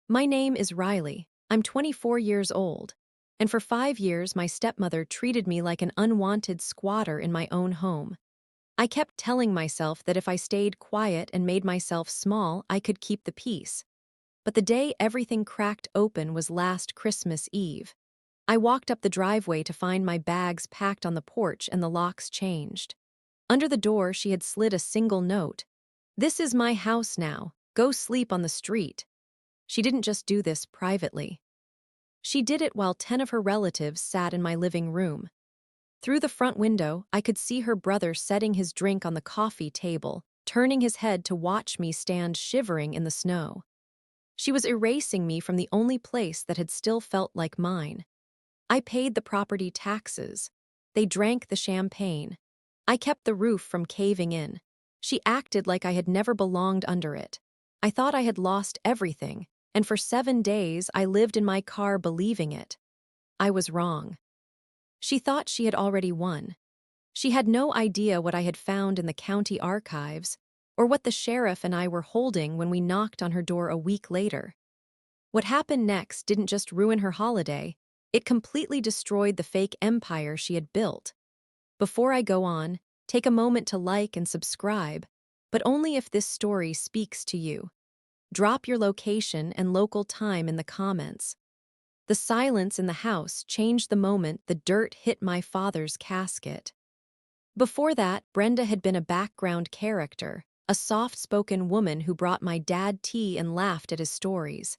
My name is Riley. I'm 24 years old. And for 5 years, my stepmother treated me like an unwanted squatter in my own home. I kept telling myself that if I stayed quiet and made myself small, I could keep the peace. But the day everything cracked open was last Christmas Eve. I walked up the driveway to find my bags packed on the porch and the locks changed. Under the door, she had slid a single note. "This is my house now. Go sleep on the street." She didn't just do this privately. She did it while 10 of her relatives sat in my living room. Through the front window, I could see her brother setting his drink on the coffee table, turning his head to watch me stand shivering in the snow. She was erasing me from the only place that had still felt like mine. I paid the property taxes. They drank the champagne. I kept the roof from caving in. She acted like I had never belonged under it. I thought I had lost everything, and for 7 days I lived in my car believing it. I was wrong. She thought she had already won. She had no idea what I had found in the county archives, or what the sheriff and I were holding when we knocked on her door a week later. What happened next didn't just ruin her holiday, it completely destroyed the fake empire she had built. Before I go on, take a moment to like and subscribe, but only if this story speaks to you. Drop your location and local time in the comments. The silence in the house changed the moment the dirt hit my father's casket. Before that, Brenda had been a background character, a soft-spoken woman who brought my dad tea and laughed at his stories.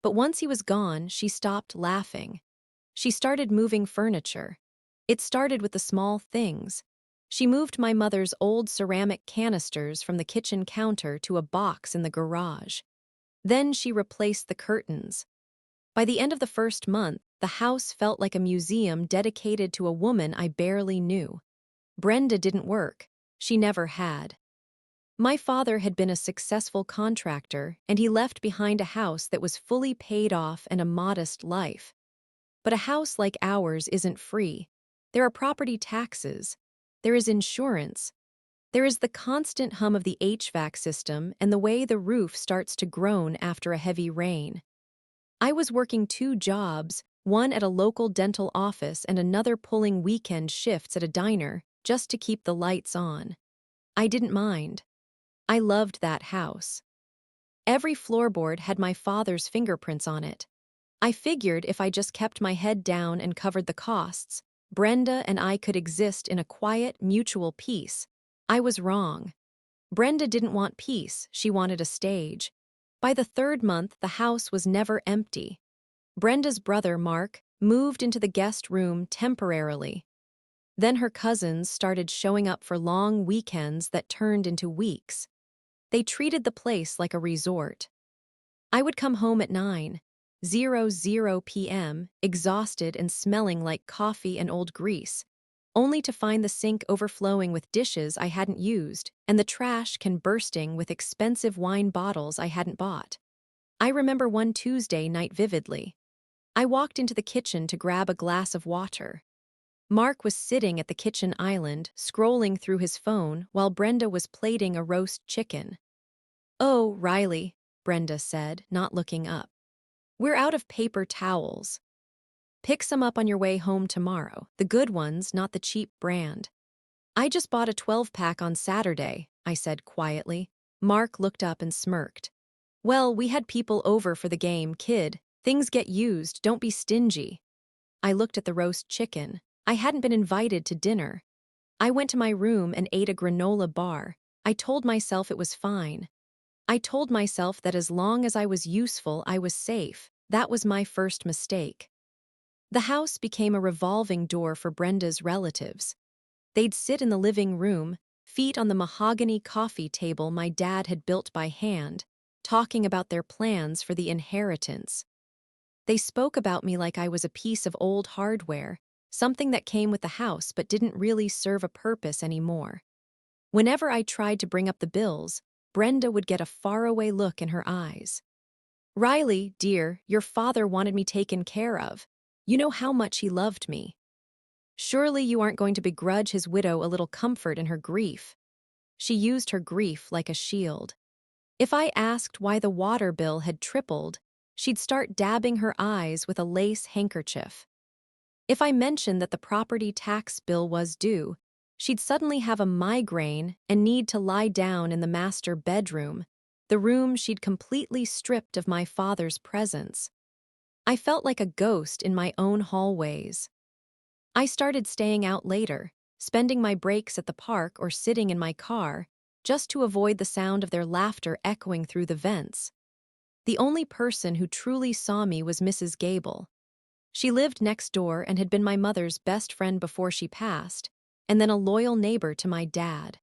But once he was gone, she stopped laughing. She started moving furniture. It started with the small things. She moved my mother's old ceramic canisters from the kitchen counter to a box in the garage. Then she replaced the curtains. By the end of the first month, the house felt like a museum dedicated to a woman I barely knew. Brenda didn't work. She never had. My father had been a successful contractor, and he left behind a house that was fully paid off and a modest life. But a house like ours isn't free. There are property taxes. There is insurance. There is the constant hum of the HVAC system and the way the roof starts to groan after a heavy rain. I was working 2 jobs, one at a local dental office and another pulling weekend shifts at a diner, just to keep the lights on. I didn't mind. I loved that house. Every floorboard had my father's fingerprints on it. I figured if I just kept my head down and covered the costs, Brenda and I could exist in a quiet, mutual peace. I was wrong. Brenda didn't want peace, she wanted a stage. By the third month, the house was never empty. Brenda's brother, Mark, moved into the guest room temporarily. Then her cousins started showing up for long weekends that turned into weeks. They treated the place like a resort. I would come home at 9:00 p.m., exhausted and smelling like coffee and old grease, only to find the sink overflowing with dishes I hadn't used and the trash can bursting with expensive wine bottles I hadn't bought. I remember one Tuesday night vividly. I walked into the kitchen to grab a glass of water. Mark was sitting at the kitchen island, scrolling through his phone while Brenda was plating a roast chicken. "Oh, Riley," Brenda said, not looking up. "We're out of paper towels. Pick some up on your way home tomorrow, the good ones, not the cheap brand." "I just bought a 12-pack on Saturday," I said quietly. Mark looked up and smirked. "Well, we had people over for the game, kid. Things get used, don't be stingy." I looked at the roast chicken. I hadn't been invited to dinner. I went to my room and ate a granola bar. I told myself it was fine. I told myself that as long as I was useful, I was safe. That was my first mistake. The house became a revolving door for Brenda's relatives. They'd sit in the living room, feet on the mahogany coffee table my dad had built by hand, talking about their plans for the inheritance. They spoke about me like I was a piece of old hardware, something that came with the house but didn't really serve a purpose anymore. Whenever I tried to bring up the bills, Brenda would get a faraway look in her eyes. "Riley, dear, your father wanted me taken care of. You know how much he loved me. Surely you aren't going to begrudge his widow a little comfort in her grief." She used her grief like a shield. If I asked why the water bill had tripled, she'd start dabbing her eyes with a lace handkerchief. If I mentioned that the property tax bill was due, she'd suddenly have a migraine and need to lie down in the master bedroom, the room she'd completely stripped of my father's presence. I felt like a ghost in my own hallways. I started staying out later, spending my breaks at the park or sitting in my car, just to avoid the sound of their laughter echoing through the vents. The only person who truly saw me was Mrs. Gable. She lived next door and had been my mother's best friend before she passed, and then a loyal neighbor to my dad.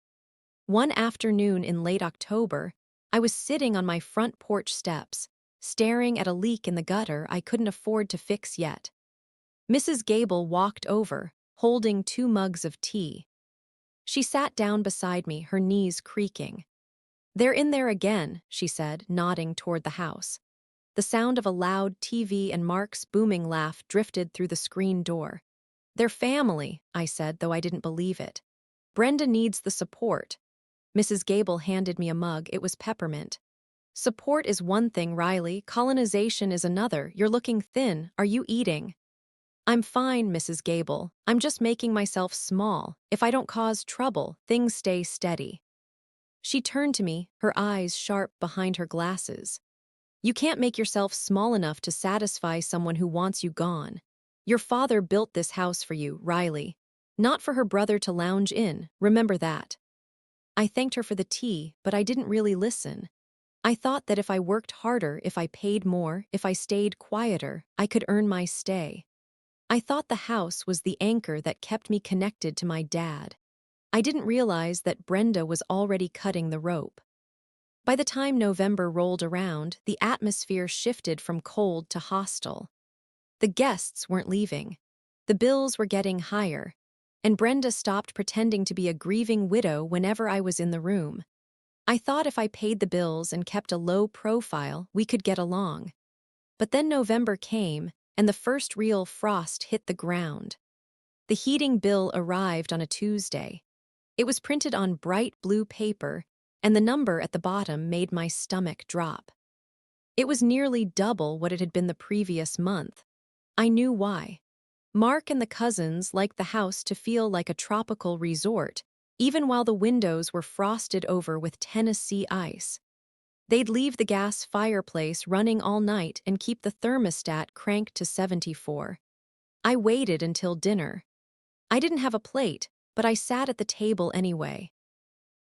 One afternoon in late October, I was sitting on my front porch steps, staring at a leak in the gutter I couldn't afford to fix yet. Mrs. Gable walked over, holding 2 mugs of tea. She sat down beside me, her knees creaking. "They're in there again," she said, nodding toward the house. The sound of a loud TV and Mark's booming laugh drifted through the screen door. "They're family," I said, though I didn't believe it. "Brenda needs the support." Mrs. Gable handed me a mug. It was peppermint. "Support is one thing, Riley. Colonization is another. You're looking thin. Are you eating?" "I'm fine, Mrs. Gable. I'm just making myself small. If I don't cause trouble, things stay steady." She turned to me, her eyes sharp behind her glasses. "You can't make yourself small enough to satisfy someone who wants you gone. Your father built this house for you, Riley. Not for her brother to lounge in, remember that." I thanked her for the tea, but I didn't really listen. I thought that if I worked harder, if I paid more, if I stayed quieter, I could earn my stay. I thought the house was the anchor that kept me connected to my dad. I didn't realize that Brenda was already cutting the rope. By the time November rolled around, the atmosphere shifted from cold to hostile. The guests weren't leaving. The bills were getting higher, and Brenda stopped pretending to be a grieving widow whenever I was in the room. I thought if I paid the bills and kept a low profile, we could get along. But then November came, and the first real frost hit the ground. The heating bill arrived on a Tuesday. It was printed on bright blue paper, and the number at the bottom made my stomach drop. It was nearly double what it had been the previous month. I knew why. Mark and the cousins liked the house to feel like a tropical resort, even while the windows were frosted over with Tennessee ice. They'd leave the gas fireplace running all night and keep the thermostat cranked to 74. I waited until dinner. I didn't have a plate, but I sat at the table anyway.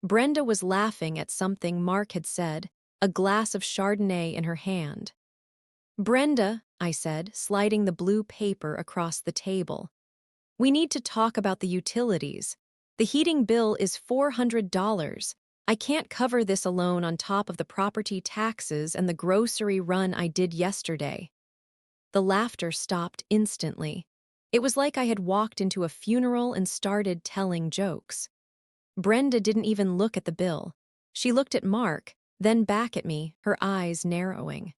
Brenda was laughing at something Mark had said, a glass of Chardonnay in her hand. "Brenda," I said, sliding the blue paper across the table, "we need to talk about the utilities. The heating bill is $400. I can't cover this alone on top of the property taxes and the grocery run I did yesterday." The laughter stopped instantly. It was like I had walked into a funeral and started telling jokes. Brenda didn't even look at the bill. She looked at Mark, then back at me, her eyes narrowing.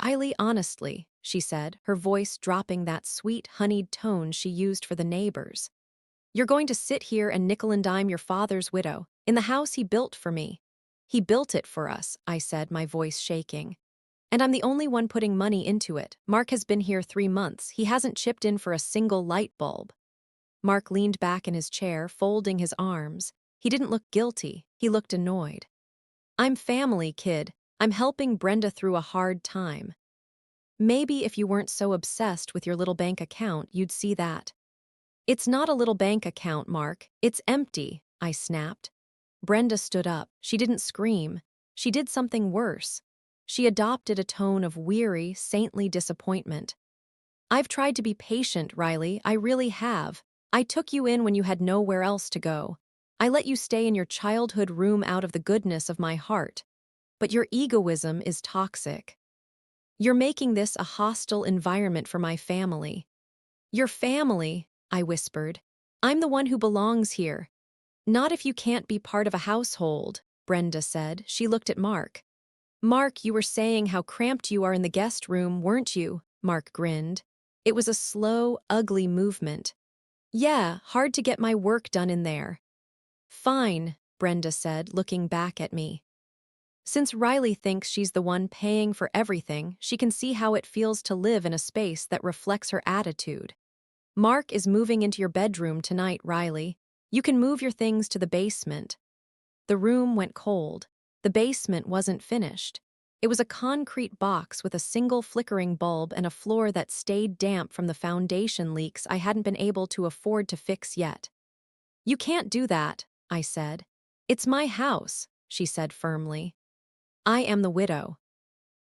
"Riley, honestly," she said, her voice dropping that sweet, honeyed tone she used for the neighbors. "You're going to sit here and nickel and dime your father's widow, in the house he built for me." "He built it for us," I said, my voice shaking. "And I'm the only one putting money into it. Mark has been here 3 months. He hasn't chipped in for a single light bulb." Mark leaned back in his chair, folding his arms. He didn't look guilty. He looked annoyed. "I'm family, kid. I'm helping Brenda through a hard time. Maybe if you weren't so obsessed with your little bank account, you'd see that." "It's not a little bank account, Mark. It's empty," I snapped. Brenda stood up. She didn't scream. She did something worse. She adopted a tone of weary, saintly disappointment. "I've tried to be patient, Riley. I really have. I took you in when you had nowhere else to go. I let you stay in your childhood room out of the goodness of my heart. But your egoism is toxic. You're making this a hostile environment for my family." "Your family," I whispered. "I'm the one who belongs here." "Not if you can't be part of a household," Brenda said. She looked at Mark. "Mark, you were saying how cramped you are in the guest room, weren't you?" Mark grinned. It was a slow, ugly movement. "Yeah, hard to get my work done in there." "Fine," Brenda said, looking back at me. Since Riley thinks she's the one paying for everything, she can see how it feels to live in a space that reflects her attitude. Mark is moving into your bedroom tonight, Riley. You can move your things to the basement. The room went cold. The basement wasn't finished. It was a concrete box with a single flickering bulb and a floor that stayed damp from the foundation leaks I hadn't been able to afford to fix yet. You can't do that, I said. It's my house, she said firmly. I am the widow.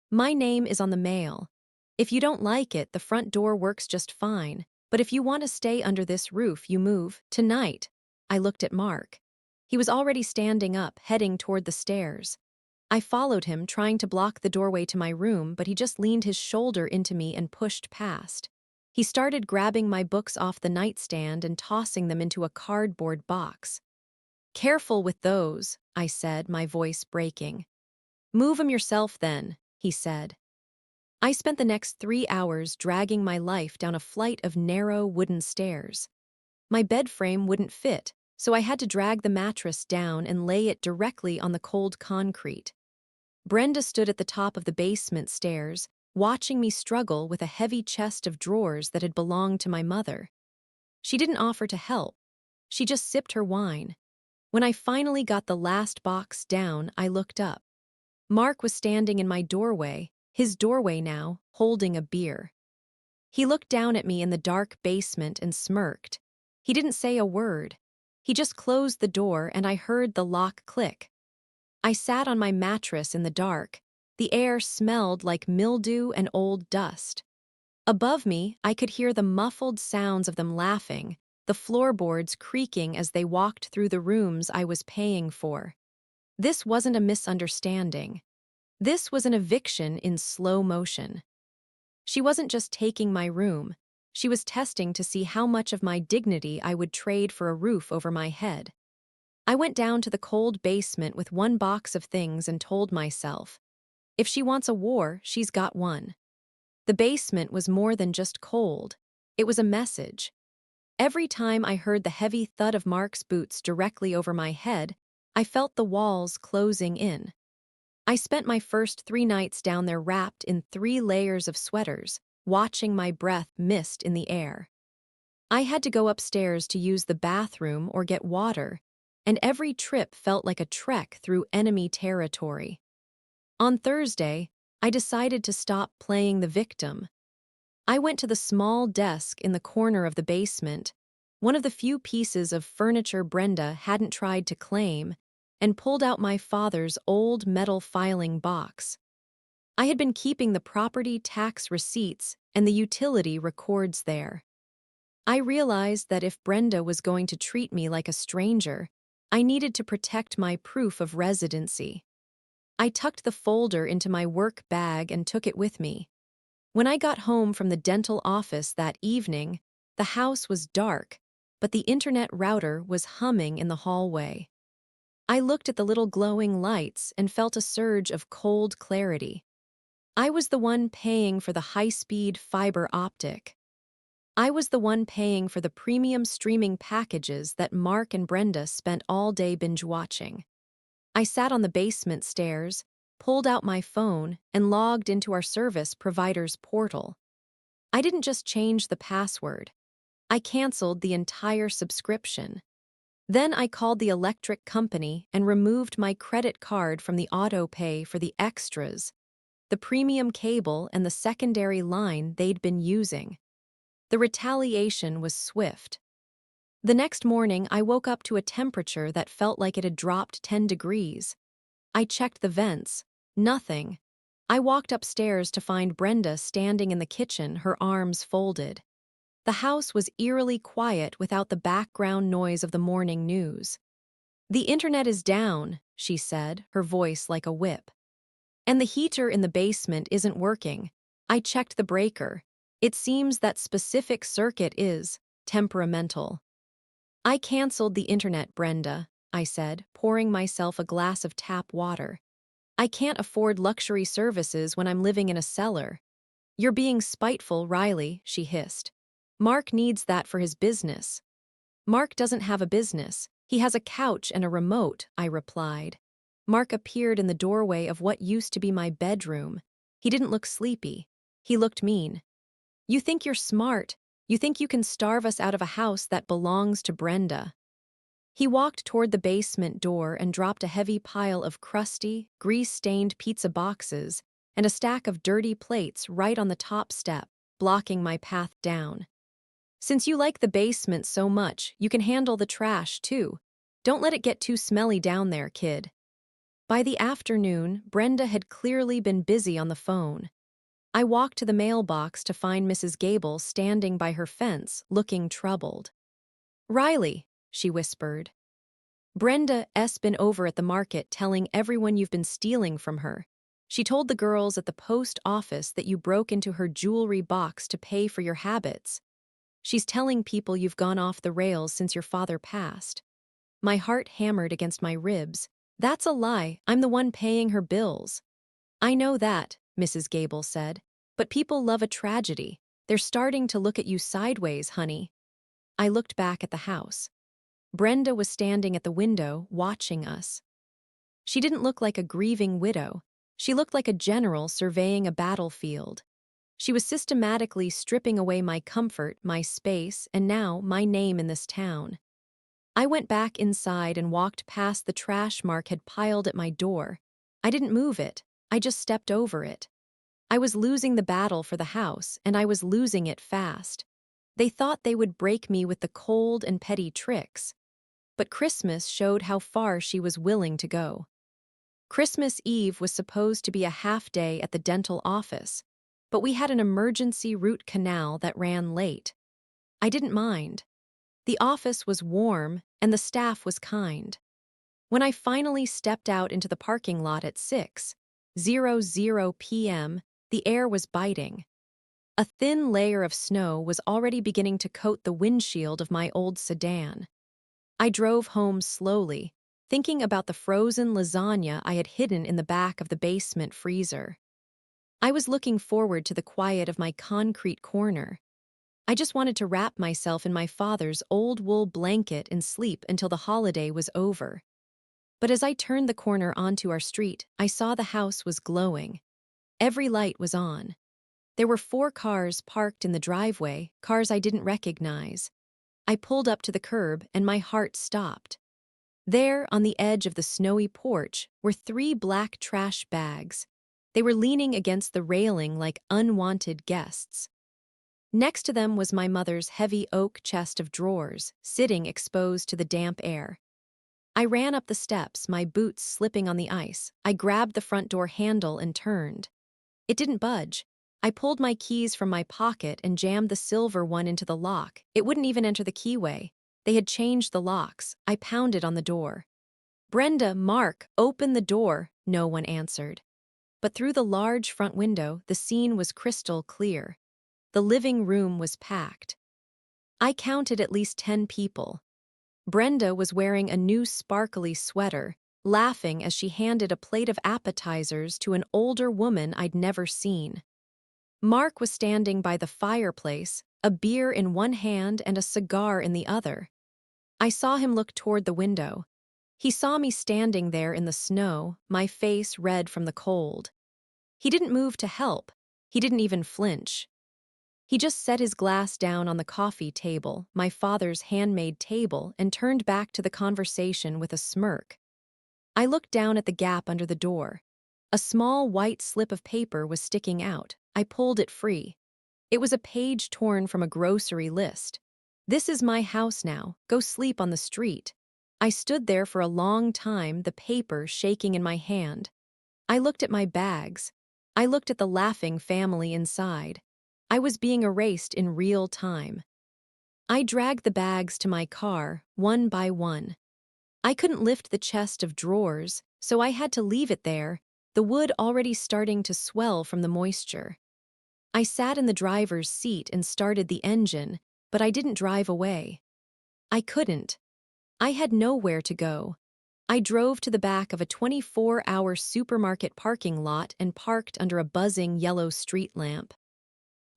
My name is on the mail. If you don't like it, the front door works just fine. But if you want to stay under this roof, you move, tonight. I looked at Mark. He was already standing up, heading toward the stairs. I followed him, trying to block the doorway to my room, but he just leaned his shoulder into me and pushed past. He started grabbing my books off the nightstand and tossing them into a cardboard box. Careful with those, I said, my voice breaking. Move 'em yourself then, he said. I spent the next 3 hours dragging my life down a flight of narrow wooden stairs. My bed frame wouldn't fit, so I had to drag the mattress down and lay it directly on the cold concrete. Brenda stood at the top of the basement stairs, watching me struggle with a heavy chest of drawers that had belonged to my mother. She didn't offer to help. She just sipped her wine. When I finally got the last box down, I looked up. Mark was standing in my doorway, his doorway now, holding a beer. He looked down at me in the dark basement and smirked. He didn't say a word. He just closed the door and I heard the lock click. I sat on my mattress in the dark. The air smelled like mildew and old dust. Above me, I could hear the muffled sounds of them laughing, the floorboards creaking as they walked through the rooms I was paying for. This wasn't a misunderstanding. This was an eviction in slow motion. She wasn't just taking my room. She was testing to see how much of my dignity I would trade for a roof over my head. I went down to the cold basement with one box of things and told myself, if she wants a war, she's got one. The basement was more than just cold. It was a message. Every time I heard the heavy thud of Mark's boots directly over my head, I felt the walls closing in. I spent my first 3 nights down there wrapped in 3 layers of sweaters, watching my breath mist in the air. I had to go upstairs to use the bathroom or get water, and every trip felt like a trek through enemy territory. On Thursday, I decided to stop playing the victim. I went to the small desk in the corner of the basement, one of the few pieces of furniture Brenda hadn't tried to claim, and pulled out my father's old metal filing box. I had been keeping the property tax receipts and the utility records there. I realized that if Brenda was going to treat me like a stranger, I needed to protect my proof of residency. I tucked the folder into my work bag and took it with me. When I got home from the dental office that evening, the house was dark, but the internet router was humming in the hallway. I looked at the little glowing lights and felt a surge of cold clarity. I was the one paying for the high-speed fiber optic. I was the one paying for the premium streaming packages that Mark and Brenda spent all day binge-watching. I sat on the basement stairs, pulled out my phone, and logged into our service provider's portal. I didn't just change the password. I canceled the entire subscription. Then I called the electric company and removed my credit card from the auto pay for the extras, the premium cable and the secondary line they'd been using. The retaliation was swift. The next morning, I woke up to a temperature that felt like it had dropped 10 degrees. I checked the vents. Nothing. I walked upstairs to find Brenda standing in the kitchen, her arms folded. The house was eerily quiet without the background noise of the morning news. "The internet is down," she said, her voice like a whip. "And the heater in the basement isn't working. I checked the breaker. It seems that specific circuit is temperamental." "I canceled the internet, Brenda," I said, pouring myself a glass of tap water. "I can't afford luxury services when I'm living in a cellar." "You're being spiteful, Riley," she hissed. "Mark needs that for his business." "Mark doesn't have a business. He has a couch and a remote," I replied. Mark appeared in the doorway of what used to be my bedroom. He didn't look sleepy. He looked mean. "You think you're smart. You think you can starve us out of a house that belongs to Brenda." He walked toward the basement door and dropped a heavy pile of crusty, grease-stained pizza boxes and a stack of dirty plates right on the top step, blocking my path down. "Since you like the basement so much, you can handle the trash, too. Don't let it get too smelly down there, kid." By the afternoon, Brenda had clearly been busy on the phone. I walked to the mailbox to find Mrs. Gable standing by her fence, looking troubled. "Riley," she whispered. "Brenda's been over at the market telling everyone you've been stealing from her. She told the girls at the post office that you broke into her jewelry box to pay for your habits. She's telling people you've gone off the rails since your father passed." My heart hammered against my ribs. "That's a lie. I'm the one paying her bills." "I know that," Mrs. Gable said. "But people love a tragedy. They're starting to look at you sideways, honey." I looked back at the house. Brenda was standing at the window, watching us. She didn't look like a grieving widow. She looked like a general surveying a battlefield. She was systematically stripping away my comfort, my space, and now my name in this town. I went back inside and walked past the trash Mark had piled at my door. I didn't move it. I just stepped over it. I was losing the battle for the house, and I was losing it fast. They thought they would break me with the cold and petty tricks. But Christmas showed how far she was willing to go. Christmas Eve was supposed to be a half-day at the dental office, but we had an emergency root canal that ran late. I didn't mind. The office was warm, and the staff was kind. When I finally stepped out into the parking lot at 6:00 p.m., the air was biting. A thin layer of snow was already beginning to coat the windshield of my old sedan. I drove home slowly, thinking about the frozen lasagna I had hidden in the back of the basement freezer. I was looking forward to the quiet of my concrete corner. I just wanted to wrap myself in my father's old wool blanket and sleep until the holiday was over. But as I turned the corner onto our street, I saw the house was glowing. Every light was on. There were 4 cars parked in the driveway, cars I didn't recognize. I pulled up to the curb and my heart stopped. There, on the edge of the snowy porch, were 3 black trash bags. They were leaning against the railing like unwanted guests. Next to them was my mother's heavy oak chest of drawers, sitting exposed to the damp air. I ran up the steps, my boots slipping on the ice. I grabbed the front door handle and turned. It didn't budge. I pulled my keys from my pocket and jammed the silver one into the lock. It wouldn't even enter the keyway. They had changed the locks. I pounded on the door. "Brenda, Mark, open the door," no one answered. But through the large front window, the scene was crystal clear. The living room was packed. I counted at least 10 people. Brenda was wearing a new sparkly sweater, laughing as she handed a plate of appetizers to an older woman I'd never seen. Mark was standing by the fireplace, a beer in one hand and a cigar in the other. I saw him look toward the window. He saw me standing there in the snow, my face red from the cold. He didn't move to help. He didn't even flinch. He just set his glass down on the coffee table, my father's handmade table, and turned back to the conversation with a smirk. I looked down at the gap under the door. A small white slip of paper was sticking out. I pulled it free. It was a page torn from a grocery list. "This is my house now. Go sleep on the street." I stood there for a long time, the paper shaking in my hand. I looked at my bags. I looked at the laughing family inside. I was being erased in real time. I dragged the bags to my car, one by one. I couldn't lift the chest of drawers, so I had to leave it there, the wood already starting to swell from the moisture. I sat in the driver's seat and started the engine, but I didn't drive away. I couldn't. I had nowhere to go. I drove to the back of a 24-hour supermarket parking lot and parked under a buzzing yellow street lamp.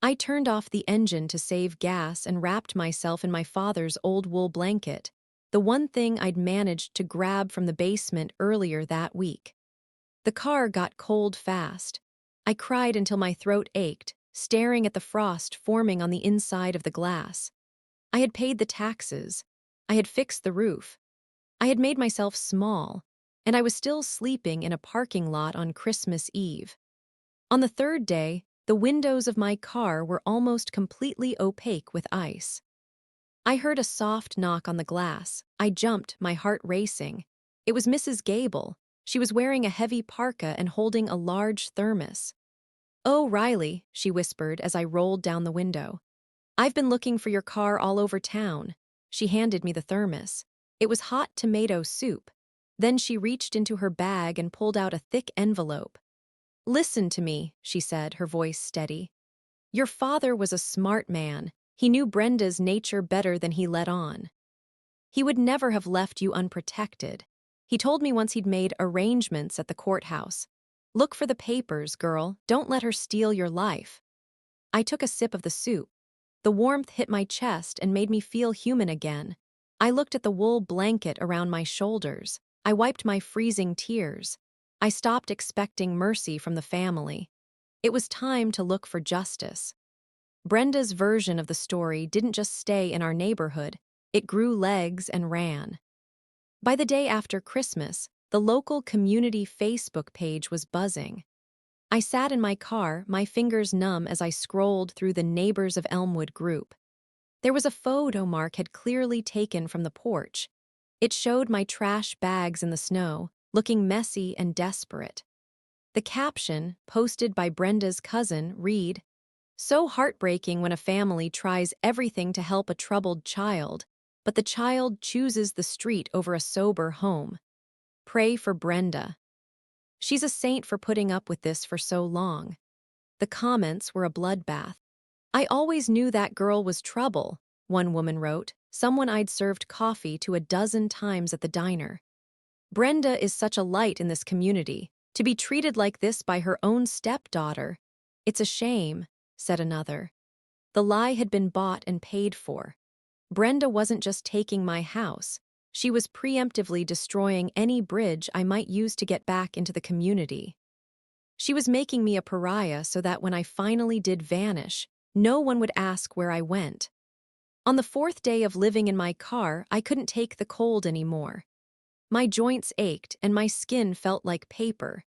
I turned off the engine to save gas and wrapped myself in my father's old wool blanket. the one thing I'd managed to grab from the basement earlier that week. The car got cold fast. I cried until my throat ached, staring at the frost forming on the inside of the glass. I had paid the taxes. I had fixed the roof. I had made myself small, and I was still sleeping in a parking lot on Christmas Eve. On the third day, the windows of my car were almost completely opaque with ice. I heard a soft knock on the glass. I jumped, my heart racing. It was Mrs. Gable. She was wearing a heavy parka and holding a large thermos. "Oh, Riley," she whispered as I rolled down the window. "I've been looking for your car all over town." She handed me the thermos. It was hot tomato soup. Then she reached into her bag and pulled out a thick envelope. "Listen to me," she said, her voice steady. "Your father was a smart man. He knew Brenda's nature better than he let on. He would never have left you unprotected. He told me once he'd made arrangements at the courthouse. Look for the papers, girl. Don't let her steal your life." I took a sip of the soup. The warmth hit my chest and made me feel human again. I looked at the wool blanket around my shoulders. I wiped my freezing tears. I stopped expecting mercy from the family. It was time to look for justice. Brenda's version of the story didn't just stay in our neighborhood, it grew legs and ran. By the day after Christmas, the local community Facebook page was buzzing. I sat in my car, my fingers numb as I scrolled through the Neighbors of Elmwood group. There was a photo Mark had clearly taken from the porch. It showed my trash bags in the snow, looking messy and desperate. The caption, posted by Brenda's cousin, read, "So heartbreaking when a family tries everything to help a troubled child, but the child chooses the street over a sober home. Pray for Brenda. She's a saint for putting up with this for so long." The comments were a bloodbath. "I always knew that girl was trouble," one woman wrote, someone I'd served coffee to a dozen times at the diner. "Brenda is such a light in this community. To be treated like this by her own stepdaughter. It's a shame," said another. The lie had been bought and paid for. Brenda wasn't just taking my house. She was preemptively destroying any bridge I might use to get back into the community. She was making me a pariah so that when I finally did vanish, no one would ask where I went. On the fourth day of living in my car, I couldn't take the cold anymore. My joints ached and my skin felt like paper.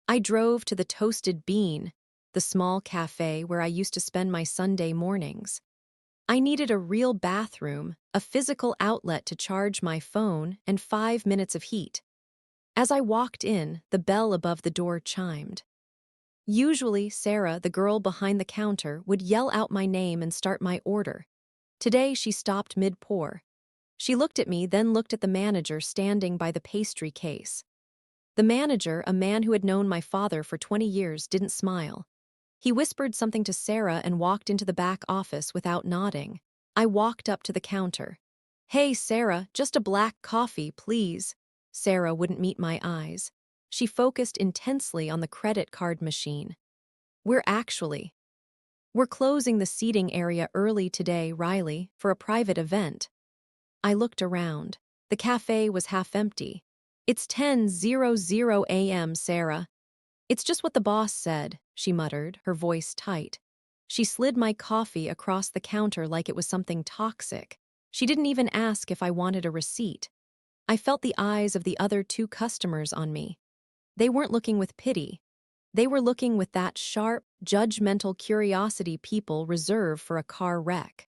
I drove to the Toasted Bean, the small cafe where I used to spend my Sunday mornings. I needed a real bathroom, a physical outlet to charge my phone, and 5 minutes of heat. As I walked in, the bell above the door chimed. Usually, Sarah, the girl behind the counter, would yell out my name and start my order. Today, she stopped mid-pour. She looked at me, then looked at the manager standing by the pastry case. The manager, a man who had known my father for 20 years, didn't smile. He whispered something to Sarah and walked into the back office without nodding. I walked up to the counter. "Hey, Sarah, just a black coffee, please." Sarah wouldn't meet my eyes. She focused intensely on the credit card machine. We're closing the seating area early today, Riley, for a private event." I looked around. The cafe was half empty. "It's 10:00 a.m., Sarah." "It's just what the boss said," she muttered, her voice tight. She slid my coffee across the counter like it was something toxic. She didn't even ask if I wanted a receipt. I felt the eyes of the other two customers on me. They weren't looking with pity. They were looking with that sharp, judgmental curiosity people reserve for a car wreck.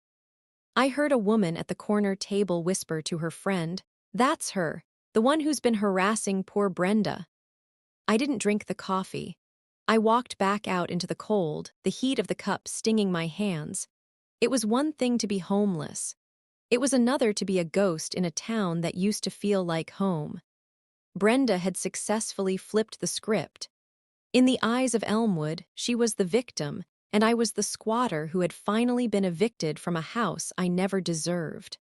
I heard a woman at the corner table whisper to her friend, "That's her, the one who's been harassing poor Brenda." I didn't drink the coffee. I walked back out into the cold, the heat of the cup stinging my hands. It was one thing to be homeless. It was another to be a ghost in a town that used to feel like home. Brenda had successfully flipped the script. In the eyes of Elmwood, she was the victim, and I was the squatter who had finally been evicted from a house I never deserved.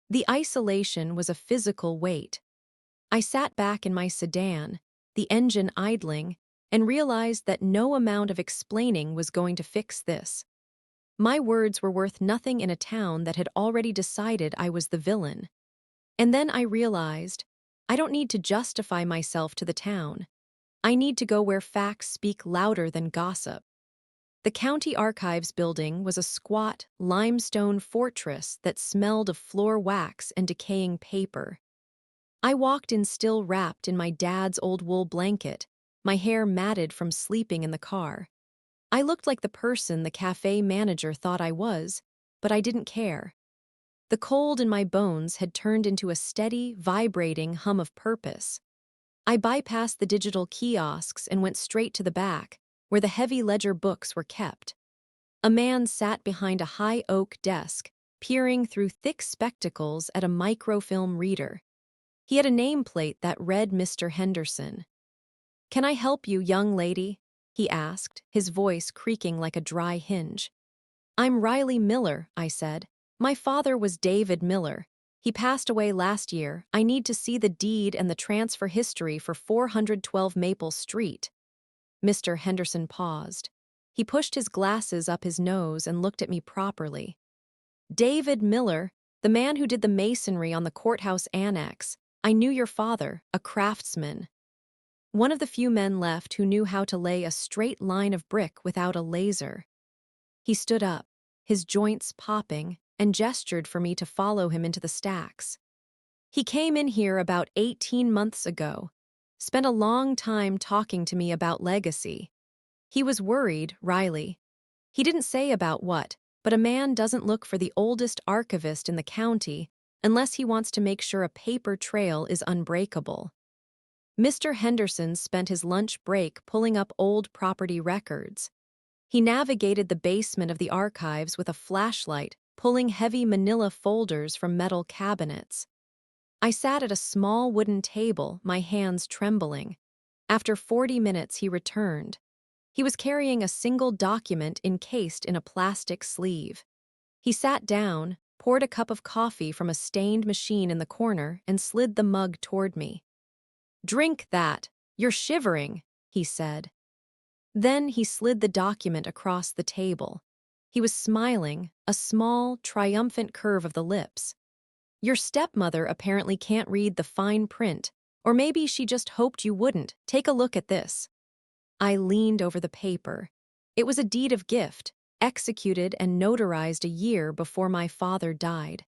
The isolation was a physical weight. I sat back in my sedan, the engine idling, and realized that no amount of explaining was going to fix this. My words were worth nothing in a town that had already decided I was the villain. And then I realized I don't need to justify myself to the town. I need to go where facts speak louder than gossip. The county archives building was a squat, limestone fortress that smelled of floor wax and decaying paper. I walked in still wrapped in my dad's old wool blanket, my hair matted from sleeping in the car. I looked like the person the cafe manager thought I was, but I didn't care. The cold in my bones had turned into a steady, vibrating hum of purpose. I bypassed the digital kiosks and went straight to the back, where the heavy ledger books were kept. A man sat behind a high oak desk, peering through thick spectacles at a microfilm reader. He had a nameplate that read Mr. Henderson. "Can I help you, young lady?" he asked, his voice creaking like a dry hinge. "I'm Riley Miller," I said. "My father was David Miller. He passed away last year. I need to see the deed and the transfer history for 412 Maple Street." Mr. Henderson paused. He pushed his glasses up his nose and looked at me properly. "David Miller, the man who did the masonry on the courthouse annex. I knew your father, a craftsman." One of the few men left who knew how to lay a straight line of brick without a laser. He stood up, his joints popping, and gestured for me to follow him into the stacks. "He came in here about 18 months ago. Spent a long time talking to me about legacy. He was worried, Riley. He didn't say about what, but a man doesn't look for the oldest archivist in the county unless he wants to make sure a paper trail is unbreakable." Mr. Henderson spent his lunch break pulling up old property records. He navigated the basement of the archives with a flashlight, pulling heavy manila folders from metal cabinets. I sat at a small wooden table, my hands trembling. After 40 minutes, he returned. He was carrying a single document encased in a plastic sleeve. He sat down, poured a cup of coffee from a stained machine in the corner, and slid the mug toward me. "Drink that. You're shivering," he said. Then he slid the document across the table. He was smiling, a small, triumphant curve of the lips. "Your stepmother apparently can't read the fine print, or maybe she just hoped you wouldn't. Take a look at this." I leaned over the paper. It was a deed of gift, executed and notarized a year before my father died.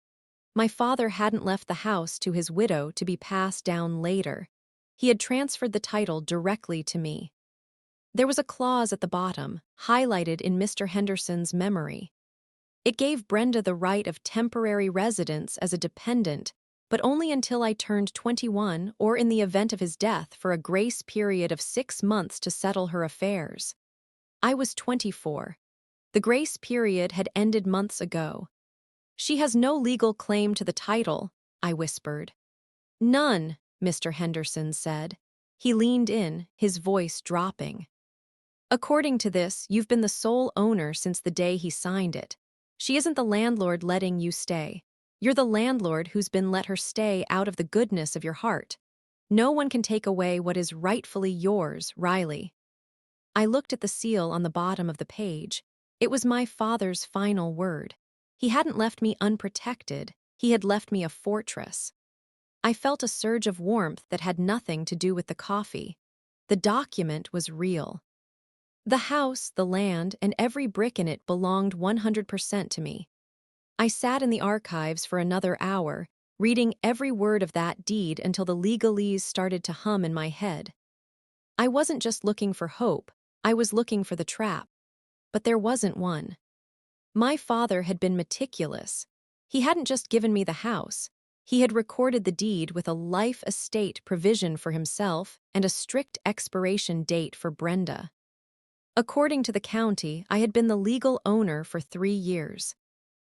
My father hadn't left the house to his widow to be passed down later. He had transferred the title directly to me. There was a clause at the bottom, highlighted in Mr. Henderson's memory. It gave Brenda the right of temporary residence as a dependent, but only until I turned 21 or in the event of his death for a grace period of 6 months to settle her affairs. I was 24. The grace period had ended months ago. "She has no legal claim to the title," I whispered. "None," Mr. Henderson said. He leaned in, his voice dropping. "According to this, you've been the sole owner since the day he signed it. She isn't the landlord letting you stay. You're the landlord who's been let her stay out of the goodness of your heart. No one can take away what is rightfully yours, Riley." I looked at the seal on the bottom of the page. It was my father's final word. He hadn't left me unprotected. He had left me a fortress. I felt a surge of warmth that had nothing to do with the coffee. The document was real. The house, the land, and every brick in it belonged 100% to me. I sat in the archives for another hour, reading every word of that deed until the legalese started to hum in my head. I wasn't just looking for hope, I was looking for the trap. But there wasn't one. My father had been meticulous. He hadn't just given me the house. He had recorded the deed with a life estate provision for himself and a strict expiration date for Brenda. According to the county, I had been the legal owner for 3 years.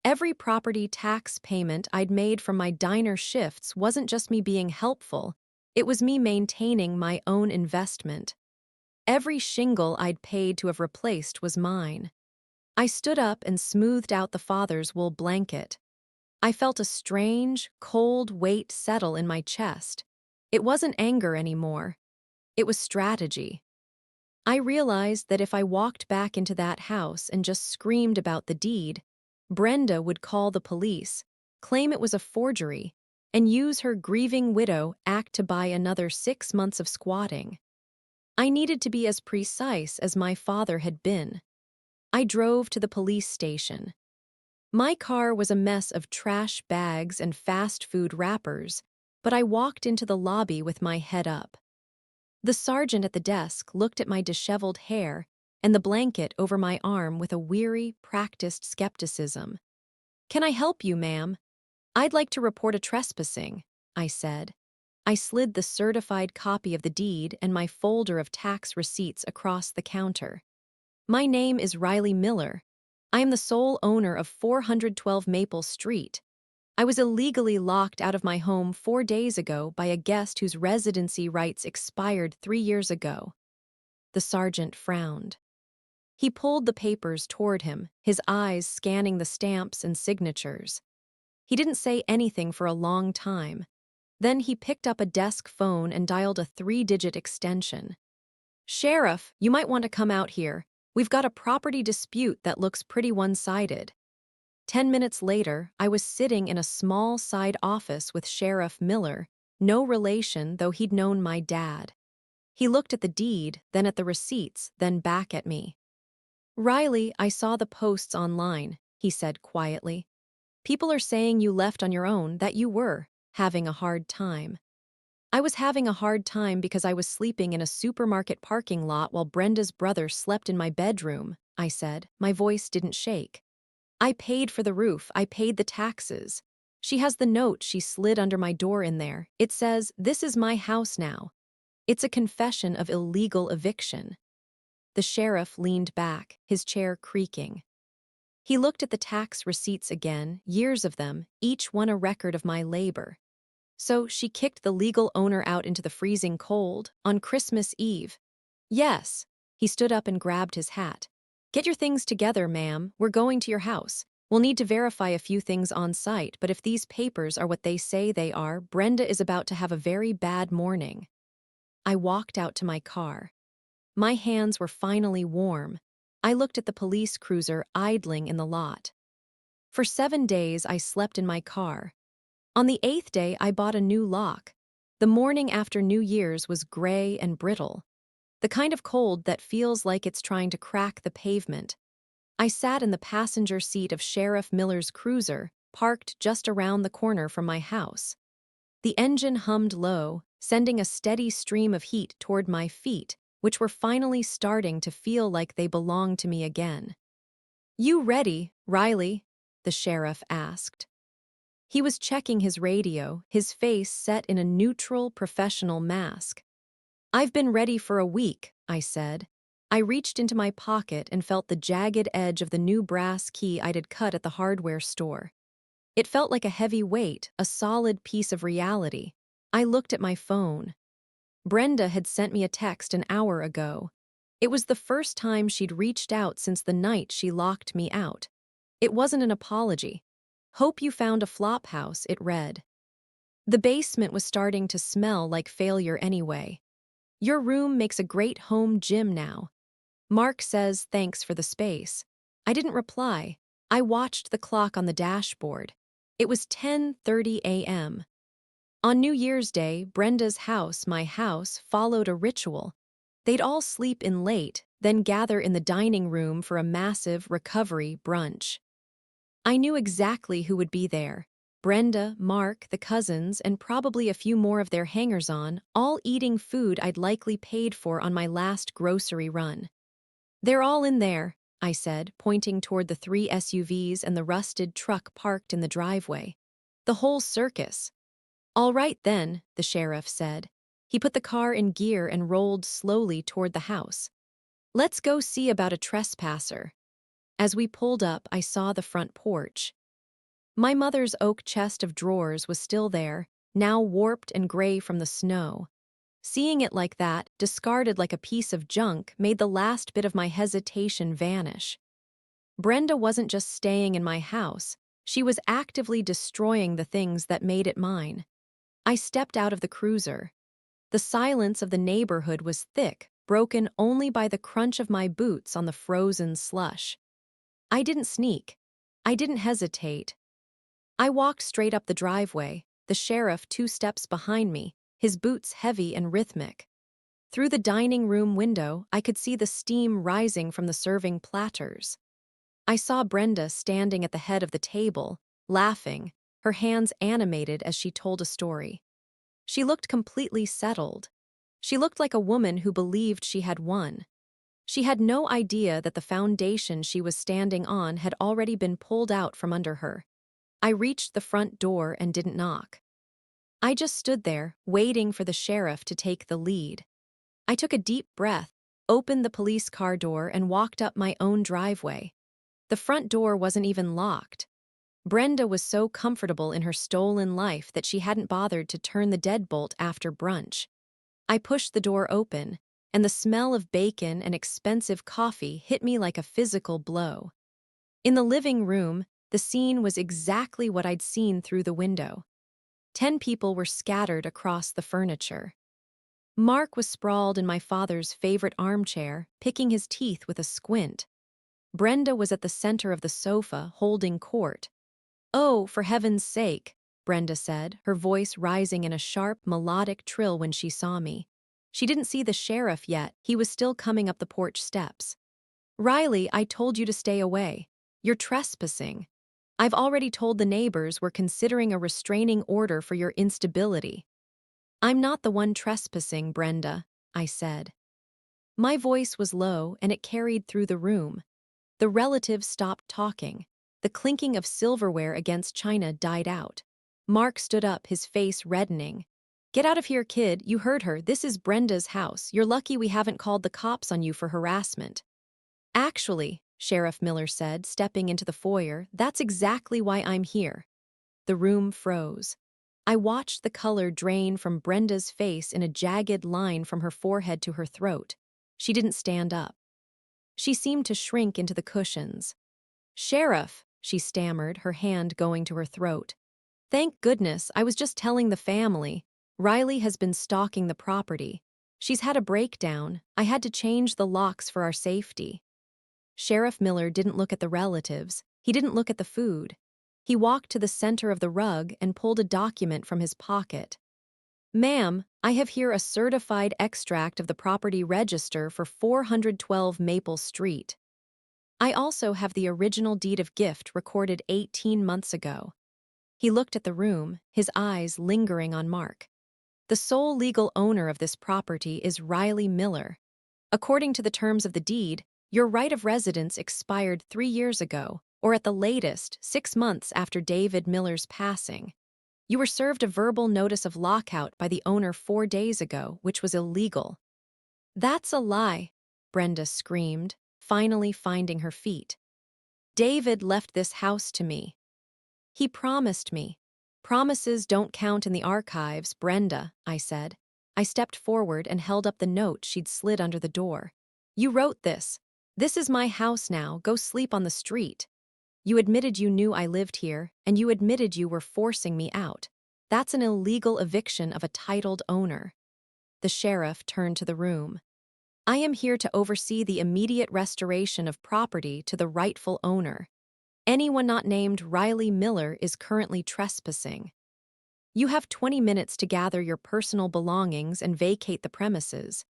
Every property tax payment I'd made from my diner shifts wasn't just me being helpful, it was me maintaining my own investment. Every shingle I'd paid to have replaced was mine. I stood up and smoothed out the father's wool blanket. I felt a strange, cold weight settle in my chest. It wasn't anger anymore. It was strategy. I realized that if I walked back into that house and just screamed about the deed, Brenda would call the police, claim it was a forgery, and use her grieving widow act to buy another 6 months of squatting. I needed to be as precise as my father had been. I drove to the police station. My car was a mess of trash bags and fast food wrappers, but I walked into the lobby with my head up. The sergeant at the desk looked at my disheveled hair and the blanket over my arm with a weary, practiced skepticism. "Can I help you, ma'am?" "I'd like to report a trespassing," I said. I slid the certified copy of the deed and my folder of tax receipts across the counter. "My name is Riley Miller. I am the sole owner of 412 Maple Street. I was illegally locked out of my home 4 days ago by a guest whose residency rights expired 3 years ago." The sergeant frowned. He pulled the papers toward him, his eyes scanning the stamps and signatures. He didn't say anything for a long time. Then he picked up a desk phone and dialed a 3-digit extension. "Sheriff, you might want to come out here. We've got a property dispute that looks pretty one-sided." 10 minutes later, I was sitting in a small side office with Sheriff Miller, no relation, though he'd known my dad. He looked at the deed, then at the receipts, then back at me. "Riley, I saw the posts online," he said quietly. "People are saying you left on your own, that you were having a hard time." "I was having a hard time because I was sleeping in a supermarket parking lot while Brenda's brother slept in my bedroom," I said. My voice didn't shake. "I paid for the roof. I paid the taxes. She has the note she slid under my door in there. It says, 'This is my house now.' It's a confession of illegal eviction." The sheriff leaned back, his chair creaking. He looked at the tax receipts again, years of them, each one a record of my labor. "So she kicked the legal owner out into the freezing cold on Christmas Eve?" "Yes." He stood up and grabbed his hat. "Get your things together, ma'am. We're going to your house. We'll need to verify a few things on site, but if these papers are what they say they are, Brenda is about to have a very bad morning." I walked out to my car. My hands were finally warm. I looked at the police cruiser idling in the lot. For 7 days, I slept in my car. On the 8th day, I bought a new lock. The morning after New Year's was gray and brittle, the kind of cold that feels like it's trying to crack the pavement. I sat in the passenger seat of Sheriff Miller's cruiser, parked just around the corner from my house. The engine hummed low, sending a steady stream of heat toward my feet, which were finally starting to feel like they belonged to me again. "You ready, Riley?" the sheriff asked. He was checking his radio, his face set in a neutral, professional mask. "I've been ready for a week," I said. I reached into my pocket and felt the jagged edge of the new brass key I'd had cut at the hardware store. It felt like a heavy weight, a solid piece of reality. I looked at my phone. Brenda had sent me a text an hour ago. It was the first time she'd reached out since the night she locked me out. It wasn't an apology. "Hope you found a flop house," it read. The basement was starting to smell like failure anyway. "Your room makes a great home gym now. Mark says thanks for the space." I didn't reply. I watched the clock on the dashboard. It was 10:30 a.m. On New Year's Day, Brenda's house, my house, followed a ritual. They'd all sleep in late, then gather in the dining room for a massive recovery brunch. I knew exactly who would be there. Brenda, Mark, the cousins, and probably a few more of their hangers-on, all eating food I'd likely paid for on my last grocery run. "They're all in there," I said, pointing toward the 3 SUVs and the rusted truck parked in the driveway. "The whole circus." "All right then," the sheriff said. He put the car in gear and rolled slowly toward the house. "Let's go see about a trespasser." As we pulled up, I saw the front porch. My mother's oak chest of drawers was still there, now warped and gray from the snow. Seeing it like that, discarded like a piece of junk, made the last bit of my hesitation vanish. Brenda wasn't just staying in my house, she was actively destroying the things that made it mine. I stepped out of the cruiser. The silence of the neighborhood was thick, broken only by the crunch of my boots on the frozen slush. I didn't sneak. I didn't hesitate. I walked straight up the driveway. the sheriff 2 steps behind me, his boots heavy and rhythmic. Through the dining room window, I could see the steam rising from the serving platters. I saw Brenda standing at the head of the table, laughing, her hands animated as she told a story. She looked completely settled. She looked like a woman who believed she had won. She had no idea that the foundation she was standing on had already been pulled out from under her. I reached the front door and didn't knock. I just stood there, waiting for the sheriff to take the lead. I took a deep breath, opened the police car door, and walked up my own driveway. The front door wasn't even locked. Brenda was so comfortable in her stolen life that she hadn't bothered to turn the deadbolt after brunch. I pushed the door open, and the smell of bacon and expensive coffee hit me like a physical blow. In the living room, the scene was exactly what I'd seen through the window. 10 people were scattered across the furniture. Mark was sprawled in my father's favorite armchair, picking his teeth with a squint. Brenda was at the center of the sofa, holding court. "Oh, for heaven's sake," Brenda said, her voice rising in a sharp, melodic trill when she saw me. She didn't see the sheriff yet, he was still coming up the porch steps. "Riley, I told you to stay away. You're trespassing. I've already told the neighbors we're considering a restraining order for your instability." "I'm not the one trespassing, Brenda," I said. My voice was low and it carried through the room. The relatives stopped talking. The clinking of silverware against china died out. Mark stood up, his face reddening. "Get out of here, kid, you heard her. This is Brenda's house. You're lucky we haven't called the cops on you for harassment." "Actually," Sheriff Miller said, stepping into the foyer, "that's exactly why I'm here." The room froze. I watched the color drain from Brenda's face in a jagged line from her forehead to her throat. She didn't stand up. She seemed to shrink into the cushions. "Sheriff," she stammered, her hand going to her throat. "Thank goodness, I was just telling the family. Riley has been stalking the property. She's had a breakdown. I had to change the locks for our safety." Sheriff Miller didn't look at the relatives. He didn't look at the food. He walked to the center of the rug and pulled a document from his pocket. "Ma'am, I have here a certified extract of the property register for 412 Maple Street. I also have the original deed of gift recorded 18 months ago." He looked at the room, his eyes lingering on Mark. "The sole legal owner of this property is Riley Miller. According to the terms of the deed, your right of residence expired 3 years ago, or at the latest, 6 months after David Miller's passing. You were served a verbal notice of lockout by the owner 4 days ago, which was illegal." "That's a lie," Brenda screamed, finally finding her feet. "David left this house to me. He promised me." "Promises don't count in the archives, Brenda," I said. I stepped forward and held up the note she'd slid under the door. "You wrote this. This is my house now, go sleep on the street. You admitted you knew I lived here, and you admitted you were forcing me out. That's an illegal eviction of a titled owner." The sheriff turned to the room. "I am here to oversee the immediate restoration of property to the rightful owner. Anyone not named Riley Miller is currently trespassing. You have 20 minutes to gather your personal belongings and vacate the premises.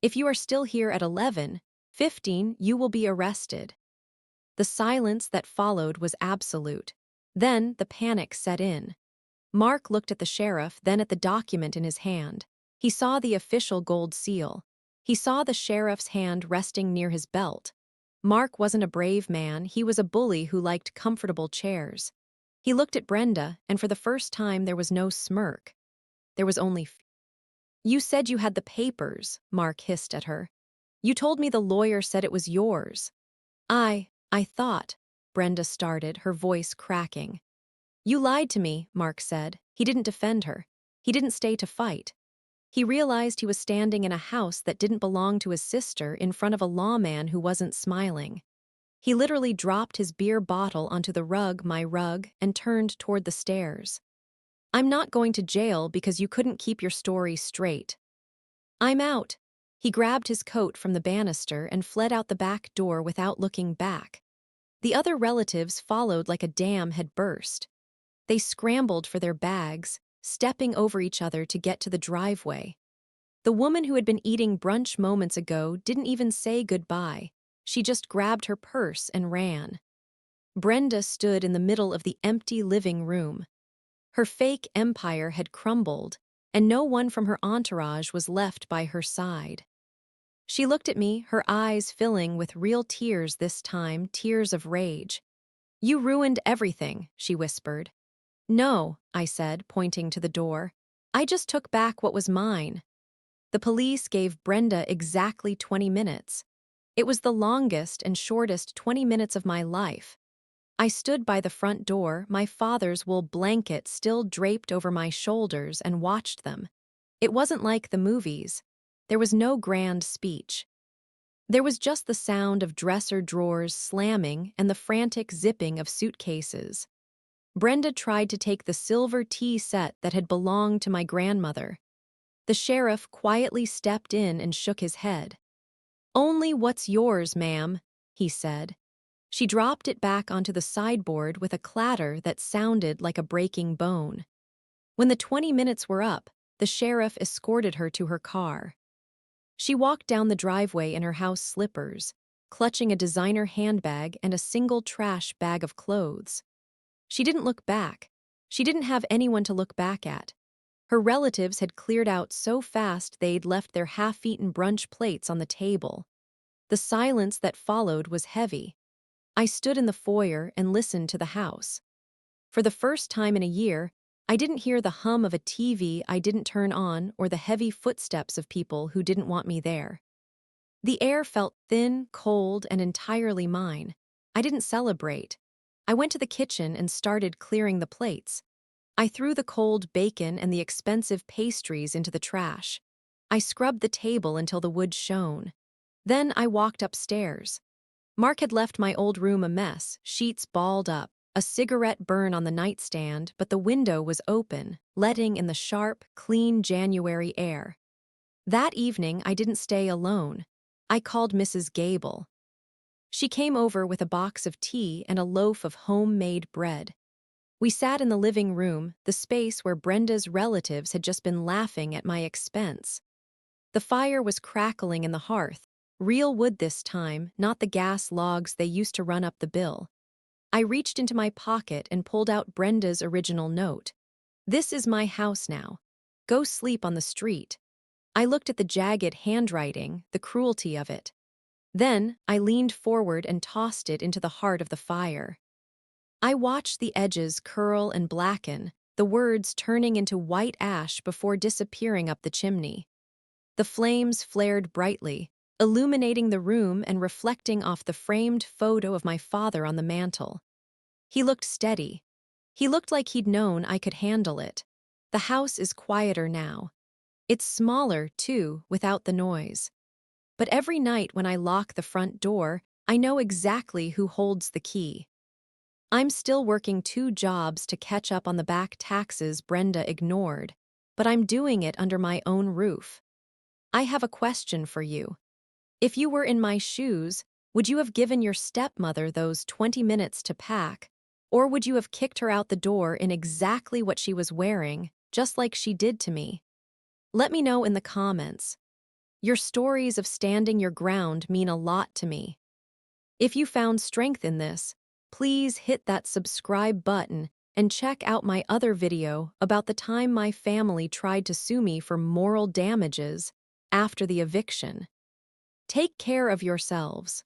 If you are still here at 11:15, you will be arrested." The silence that followed was absolute. Then the panic set in. Mark looked at the sheriff, then at the document in his hand. He saw the official gold seal. He saw the sheriff's hand resting near his belt. Mark wasn't a brave man, he was a bully who liked comfortable chairs. He looked at Brenda, and for the first time there was no smirk. There was only "You said you had the papers," Mark hissed at her. "You told me the lawyer said it was yours." I thought," Brenda started, her voice cracking. "You lied to me," Mark said. He didn't defend her. He didn't stay to fight. He realized he was standing in a house that didn't belong to his sister in front of a lawman who wasn't smiling. He literally dropped his beer bottle onto the rug, my rug, and turned toward the stairs. "I'm not going to jail because you couldn't keep your story straight. I'm out." He grabbed his coat from the banister and fled out the back door without looking back. The other relatives followed like a dam had burst. They scrambled for their bags, stepping over each other to get to the driveway. The woman who had been eating brunch moments ago didn't even say goodbye. She just grabbed her purse and ran. Brenda stood in the middle of the empty living room. Her fake empire had crumbled, and no one from her entourage was left by her side. She looked at me, her eyes filling with real tears this time, tears of rage. "You ruined everything," she whispered. "No," I said, pointing to the door. "I just took back what was mine." The police gave Brenda exactly 20 minutes. It was the longest and shortest 20 minutes of my life. I stood by the front door, my father's wool blanket still draped over my shoulders, and watched them. It wasn't like the movies. There was no grand speech. There was just the sound of dresser drawers slamming and the frantic zipping of suitcases. Brenda tried to take the silver tea set that had belonged to my grandmother. The sheriff quietly stepped in and shook his head. "Only what's yours, ma'am," he said. She dropped it back onto the sideboard with a clatter that sounded like a breaking bone. When the 20 minutes were up, the sheriff escorted her to her car. She walked down the driveway in her house slippers, clutching a designer handbag and a single trash bag of clothes. She didn't look back. She didn't have anyone to look back at. Her relatives had cleared out so fast they'd left their half-eaten brunch plates on the table. The silence that followed was heavy. I stood in the foyer and listened to the house. For the first time in a year, I didn't hear the hum of a TV I didn't turn on or the heavy footsteps of people who didn't want me there. The air felt thin, cold, and entirely mine. I didn't celebrate. I went to the kitchen and started clearing the plates. I threw the cold bacon and the expensive pastries into the trash. I scrubbed the table until the wood shone. Then I walked upstairs. Mark had left my old room a mess, sheets balled up, a cigarette burn on the nightstand, but the window was open, letting in the sharp, clean January air. That evening, I didn't stay alone. I called Mrs. Gable. She came over with a box of tea and a loaf of homemade bread. We sat in the living room, the space where Brenda's relatives had just been laughing at my expense. The fire was crackling in the hearth, real wood this time, not the gas logs they used to run up the bill. I reached into my pocket and pulled out Brenda's original note. "This is my house now. Go sleep on the street." I looked at the jagged handwriting, the cruelty of it. Then I leaned forward and tossed it into the heart of the fire. I watched the edges curl and blacken, the words turning into white ash before disappearing up the chimney. The flames flared brightly, illuminating the room and reflecting off the framed photo of my father on the mantel. He looked steady. He looked like he'd known I could handle it. The house is quieter now. It's smaller, too, without the noise. But every night when I lock the front door, I know exactly who holds the key. I'm still working 2 jobs to catch up on the back taxes Brenda ignored, but I'm doing it under my own roof. I have a question for you. If you were in my shoes, would you have given your stepmother those 20 minutes to pack, or would you have kicked her out the door in exactly what she was wearing, just like she did to me? Let me know in the comments. Your stories of standing your ground mean a lot to me. If you found strength in this, please hit that subscribe button and check out my other video about the time my family tried to sue me for moral damages after the eviction. Take care of yourselves.